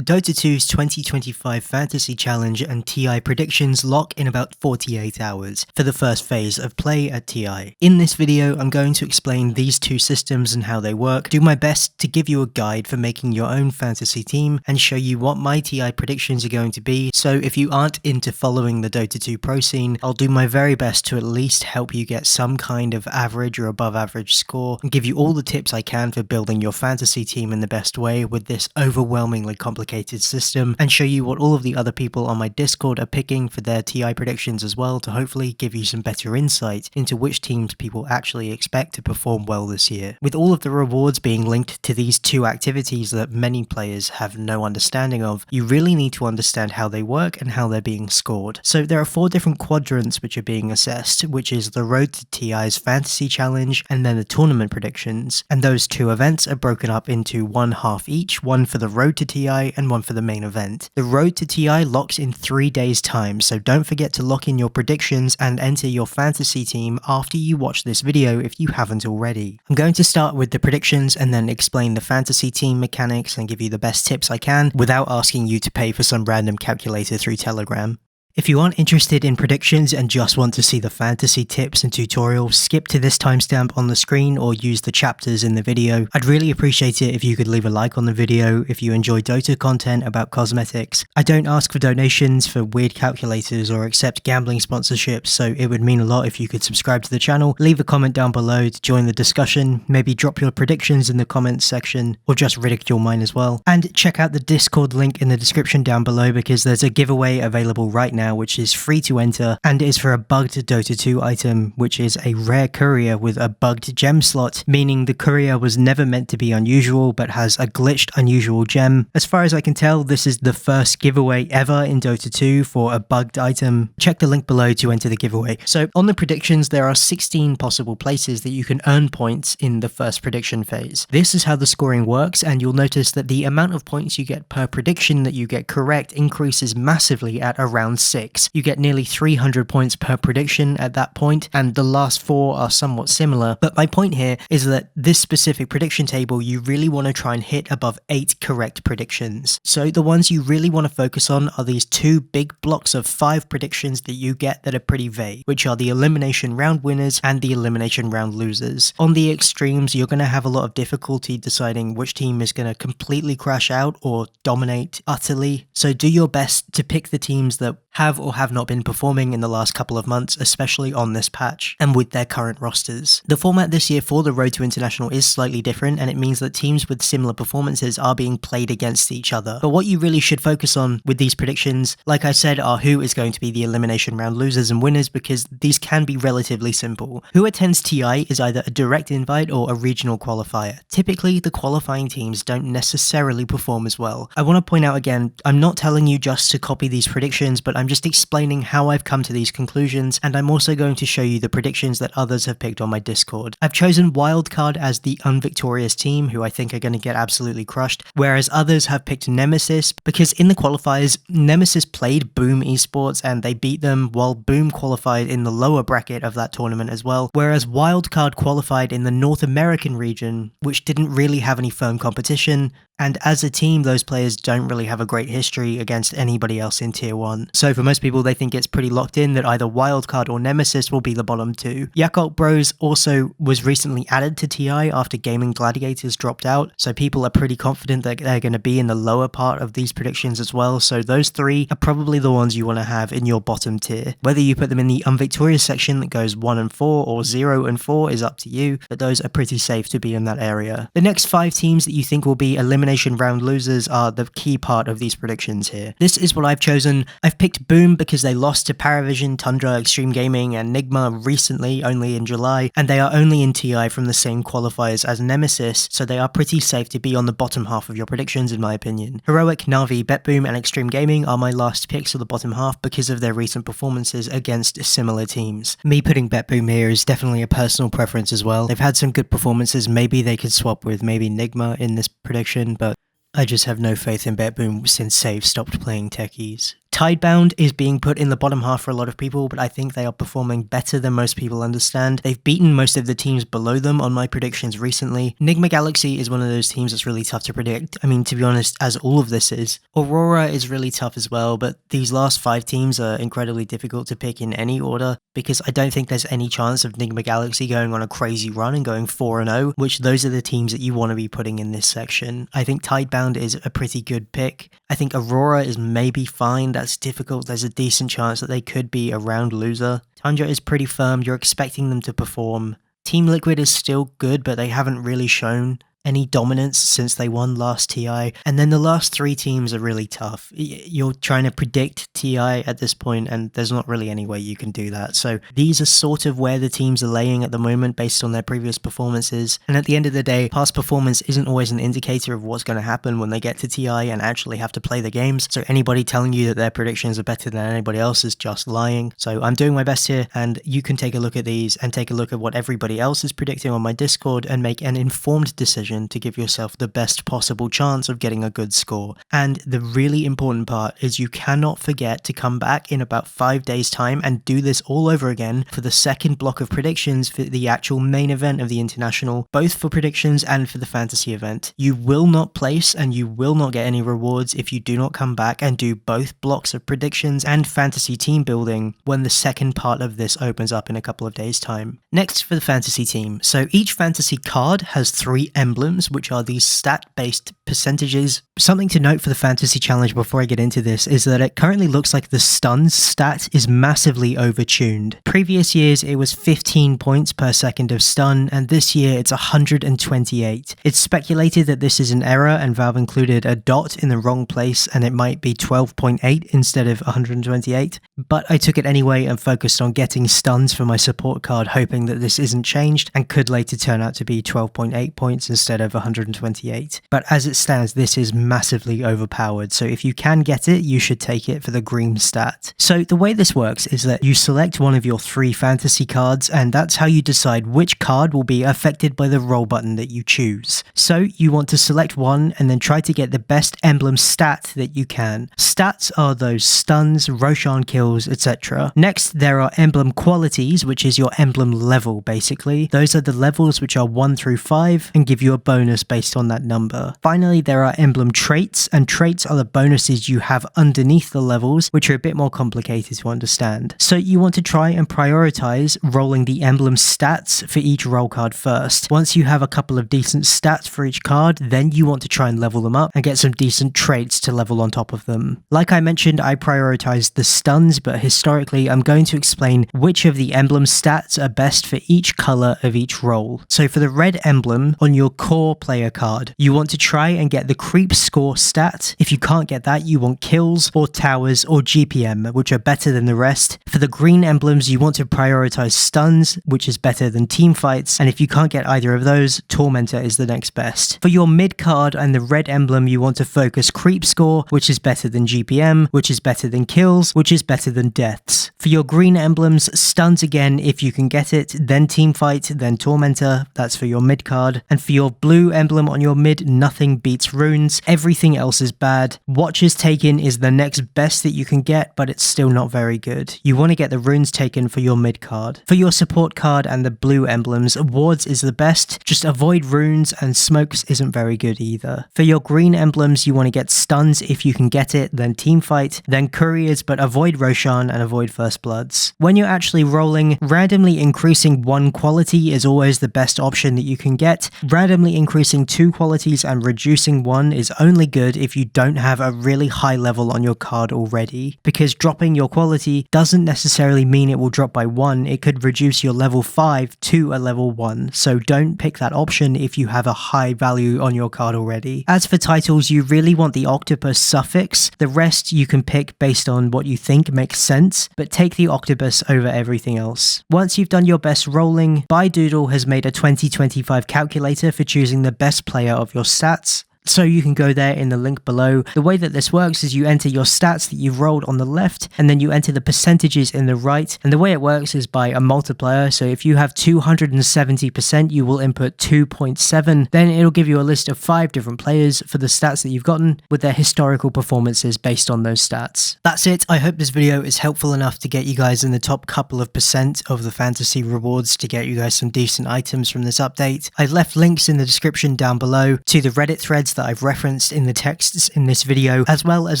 Dota 2's 2025 Fantasy Challenge and TI predictions lock in about 48 hours for the first phase of play at TI. In this video, I'm going to explain these two systems and how they work, do my best to give you a guide for making your own fantasy team, and show you what my TI predictions are going to be. So if you aren't into following the Dota 2 pro scene, I'll do my very best to at least help you get some kind of average or above average score, and give you all the tips I can for building your fantasy team in the best way with this overwhelmingly complicated system, and show you what all of the other people on my Discord are picking for their TI predictions as well, to hopefully give you some better insight into which teams people actually expect to perform well this year. With all of the rewards being linked to these two activities that many players have no understanding of, you really need to understand how they work and how they're being scored. So there are 4 different quadrants which are being assessed, which is the Road to TI's Fantasy Challenge and then the tournament predictions, and those 2 events are broken up into one half each, one for the Road to TI and one for the main event. The Road to TI locks in 3 days time, so don't forget to lock in your predictions and enter your fantasy team after you watch this video if you haven't already. I'm going to start with the predictions and then explain the fantasy team mechanics and give you the best tips I can without asking you to pay for some random calculator through Telegram. If you aren't interested in predictions and just want to see the fantasy tips and tutorials, skip to this timestamp on the screen or use the chapters in the video. I'd really appreciate it if you could leave a like on the video if you enjoy Dota content about cosmetics. I don't ask for donations for weird calculators or accept gambling sponsorships, so it would mean a lot if you could subscribe to the channel, leave a comment down below to join the discussion, maybe drop your predictions in the comments section, or just ridicule mine as well. And check out the Discord link in the description down below because there's a giveaway available right now which is free to enter and is for a bugged Dota 2 item, which is a rare Courier with a bugged gem slot, meaning the Courier was never meant to be unusual but has a glitched unusual gem. As far as I can tell, this is the first giveaway ever in Dota 2 for a bugged item. Check the link below to enter the giveaway. So on the predictions, there are 16 possible places that you can earn points in the first prediction phase. This is how the scoring works, and you'll notice that the amount of points you get per prediction that you get correct increases massively at around 6. You get nearly 300 points per prediction at that point, and the last 4 are somewhat similar. But my point here is that this specific prediction table, you really want to try and hit above 8 correct predictions. So the ones you really want to focus on are these 2 big blocks of 5 predictions that you get that are pretty vague, which are the elimination round winners and the elimination round losers. On the extremes, you're going to have a lot of difficulty deciding which team is going to completely crash out or dominate utterly. So do your best to pick the teams that have or have not been performing in the last couple of months, especially on this patch and with their current rosters. The format this year for the Road to International is slightly different, and it means that teams with similar performances are being played against each other. But what you really should focus on with these predictions, like I said, are who is going to be the elimination round losers and winners, because these can be relatively simple. Who attends TI is either a direct invite or a regional qualifier. Typically, the qualifying teams don't necessarily perform as well. I want to point out again, I'm not telling you just to copy these predictions, but I'm just explaining how I've come to these conclusions, and I'm also going to show you the predictions that others have picked on my Discord. I've chosen Wildcard as the unvictorious team, who I think are going to get absolutely crushed, whereas others have picked Nemesis, because in the qualifiers, Nemesis played Boom Esports and they beat them, while Boom qualified in the lower bracket of that tournament as well, whereas Wildcard qualified in the North American region, which didn't really have any firm competition, and as a team, those players don't really have a great history against anybody else in Tier 1. So for most people, they think it's pretty locked in that either Wildcard or Nemesis will be the bottom 2. Yakult Bros also was recently added to TI after Gaming Gladiators dropped out, so people are pretty confident that they're going to be in the lower part of these predictions as well, so those 3 are probably the ones you want to have in your bottom tier. Whether you put them in the unvictorious section that goes 1 and 4 or 0 and 4 is up to you, but those are pretty safe to be in that area. The next 5 teams that you think will be elimination round losers are the key part of these predictions here. This is what I've chosen. I've picked Boom because they lost to Paravision, Tundra, Extreme Gaming, and Nigma recently, only in July, and they are only in TI from the same qualifiers as Nemesis, so they are pretty safe to be on the bottom half of your predictions in my opinion. Heroic, Na'Vi, BetBoom, and Extreme Gaming are my last picks of the bottom half because of their recent performances against similar teams. Me putting BetBoom here is definitely a personal preference as well. They've had some good performances, maybe they could swap with maybe Nigma in this prediction, but I just have no faith in BetBoom since Save stopped playing techies. Tidebound is being put in the bottom half for a lot of people, but I think they are performing better than most people understand. They've beaten most of the teams below them on my predictions recently. Nigma Galaxy is one of those teams that's really tough to predict. I mean, to be honest, as all of this is. Aurora is really tough as well, but these last 5 teams are incredibly difficult to pick in any order, because I don't think there's any chance of Nigma Galaxy going on a crazy run and going 4-0, which those are the teams that you want to be putting in this section. I think Tidebound is a pretty good pick. I think Aurora is maybe fine. That's difficult. There's a decent chance that they could be a round loser. Tundra is pretty firm. You're expecting them to perform. Team Liquid is still good, but they haven't really shown any dominance since they won last TI. And then the last 3 teams are really tough. You're trying to predict TI at this point, and there's not really any way you can do that. So these are sort of where the teams are laying at the moment based on their previous performances. And at the end of the day, past performance isn't always an indicator of what's going to happen when they get to TI and actually have to play the games. So anybody telling you that their predictions are better than anybody else is just lying. So I'm doing my best here, and you can take a look at these and take a look at what everybody else is predicting on my Discord and make an informed decision to give yourself the best possible chance of getting a good score. And the really important part is you cannot forget to come back in about 5 days time and do this all over again for the second block of predictions for the actual main event of the International, both for predictions and for the fantasy event. You will not place and you will not get any rewards if you do not come back and do both blocks of predictions and fantasy team building when the second part of this opens up in a couple of days time. Next, for the fantasy team. So each fantasy card has 3 emblems, which are these stat-based percentages. Something to note for the fantasy challenge before I get into this is that it currently looks like the stuns stat is massively overtuned. Previous years it was 15 points per second of stun, and this year it's 128. It's speculated that this is an error and Valve included a dot in the wrong place and it might be 12.8 instead of 128, but I took it anyway and focused on getting stuns for my support card, hoping that this isn't changed and could later turn out to be 12.8 points instead of 128. But as it stands, this is massively overpowered, so if you can get it, you should take it for the green stat. So the way this works is that you select one of your 3 fantasy cards, and that's how you decide which card will be affected by the roll button that you choose. So you want to select one and then try to get the best emblem stat that you can. Stats are those stuns, Roshan kills, etc. Next, there are emblem qualities, which is your emblem level basically. Those are the levels which are 1 through 5 and give you a bonus based on that number. Finally, there are emblem traits, and traits are the bonuses you have underneath the levels, which are a bit more complicated to understand. So you want to try and prioritize rolling the emblem stats for each roll card first. Once you have a couple of decent stats for each card, then you want to try and level them up and get some decent traits to level on top of them. Like I mentioned, I prioritized the stuns, but historically I'm going to explain which of the emblem stats are best for each color of each roll. So for the red emblem on your core player card, you want to try and get the creep score stat. If you can't get that, you want kills or towers or GPM, which are better than the rest. For the green emblems, you want to prioritize stuns, which is better than team fights, and if you can't get either of those, Tormentor is the next best. For your mid card and the red emblem, you want to focus creep score, which is better than GPM, which is better than kills, which is better than deaths. For your green emblems, stuns again if you can get it, then team fight, then Tormentor, that's for your mid card. And for your blue emblem on your mid, nothing beats runes, everything else is bad. Watches taken is the next best that you can get, but it's still not very good. You want to get the runes taken for your mid card. For your support card and the blue emblems, wards is the best, just avoid runes, and smokes isn't very good either. For your green emblems, you want to get stuns if you can get it, then team fight, then couriers, but avoid Roshan and avoid first bloods. When you're actually rolling, randomly increasing one quality is always the best option that you can get. Randomly increasing 2 qualities and reducing 1 is only good if you don't have a really high level on your card already, because dropping your quality doesn't necessarily mean it will drop by 1, it could reduce your level 5 to a level 1, so don't pick that option if you have a high value on your card already. As for titles, you really want the octopus suffix, the rest you can pick based on what you think makes sense, but take the octopus over everything else. Once you've done your best rolling, Baidoodle has made a 2025 calculator for choosing the best player of your stats. So you can go there in the link below. The way that this works is you enter your stats that you've rolled on the left, and then you enter the percentages in the right. And the way it works is by a multiplier. So if you have 270%, you will input 2.7. Then it'll give you a list of 5 different players for the stats that you've gotten with their historical performances based on those stats. That's it. I hope this video is helpful enough to get you guys in the top couple of percent of the fantasy rewards to get you guys some decent items from this update. I've left links in the description down below to the Reddit threads that I've referenced in the texts in this video, as well as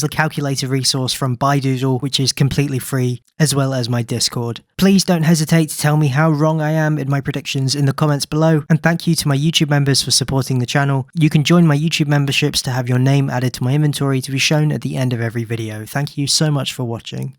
the calculator resource from Baidoodle, which is completely free, as well as my Discord. Please don't hesitate to tell me how wrong I am in my predictions in the comments below, and thank you to my YouTube members for supporting the channel. You can join my YouTube memberships to have your name added to my inventory to be shown at the end of every video. Thank you so much for watching.